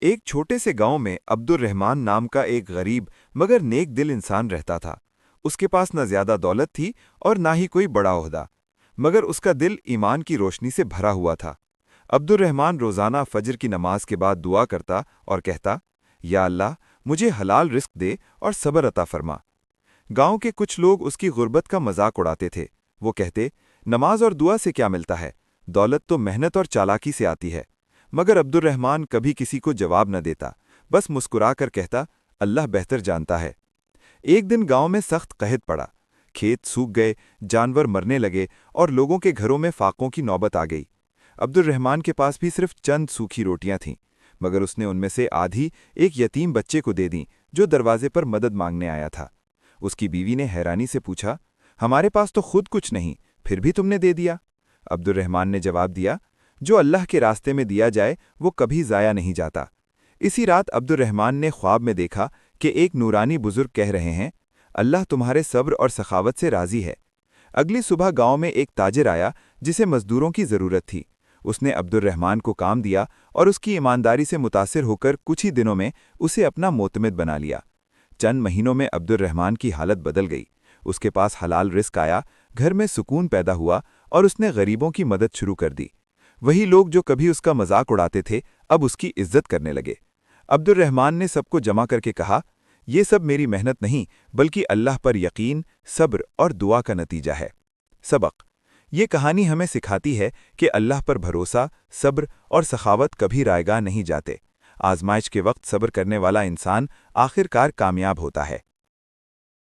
ایک چھوٹے سے گاؤں میں عبدالرحمان نام کا ایک غریب مگر نیک دل انسان رہتا تھا۔ اس کے پاس نہ زیادہ دولت تھی اور نہ ہی کوئی بڑا عہدہ، مگر اس کا دل ایمان کی روشنی سے بھرا ہوا تھا۔ عبدالرحمان روزانہ فجر کی نماز کے بعد دعا کرتا اور کہتا، یا اللہ، مجھے حلال رزق دے اور صبر عطا فرما۔ گاؤں کے کچھ لوگ اس کی غربت کا مذاق اڑاتے تھے۔ وہ کہتے، نماز اور دعا سے کیا ملتا ہے؟ دولت تو محنت اور چالاکی سے آتی ہے۔ مگر عبدالرحمان کبھی کسی کو جواب نہ دیتا، بس مسکرا کر کہتا، اللہ بہتر جانتا ہے۔ ایک دن گاؤں میں سخت قحط پڑا، کھیت سوکھ گئے، جانور مرنے لگے اور لوگوں کے گھروں میں فاقوں کی نوبت آ گئی۔ عبدالرحمان کے پاس بھی صرف چند سوکھی روٹیاں تھیں، مگر اس نے ان میں سے آدھی ایک یتیم بچے کو دے دیں جو دروازے پر مدد مانگنے آیا تھا۔ اس کی بیوی نے حیرانی سے پوچھا، ہمارے پاس تو خود کچھ نہیں، پھر بھی تم نے دے دیا؟ عبدالرحمان نے جواب دیا، جو اللہ کے راستے میں دیا جائے وہ کبھی ضائع نہیں جاتا۔ اسی رات عبدالرحمان نے خواب میں دیکھا کہ ایک نورانی بزرگ کہہ رہے ہیں، اللہ تمہارے صبر اور سخاوت سے راضی ہے۔ اگلی صبح گاؤں میں ایک تاجر آیا جسے مزدوروں کی ضرورت تھی۔ اس نے عبدالرحمان کو کام دیا اور اس کی ایمانداری سے متاثر ہو کر کچھ ہی دنوں میں اسے اپنا معتمد بنا لیا۔ چند مہینوں میں عبدالرحمان کی حالت بدل گئی۔ اس کے پاس حلال رزق آیا، گھر میں سکون پیدا ہوا اور اس نے غریبوں کی مدد شروع کر دی۔ وہی لوگ جو کبھی اس کا مذاق اڑاتے تھے اب اس کی عزت کرنے لگے۔ عبدالرحمان نے سب کو جمع کر کے کہا، یہ سب میری محنت نہیں بلکہ اللہ پر یقین، صبر اور دعا کا نتیجہ ہے۔ سبق: یہ کہانی ہمیں سکھاتی ہے کہ اللہ پر بھروسہ، صبر اور سخاوت کبھی رائیگاں نہیں جاتے۔ آزمائش کے وقت صبر کرنے والا انسان آخر کار کامیاب ہوتا ہے۔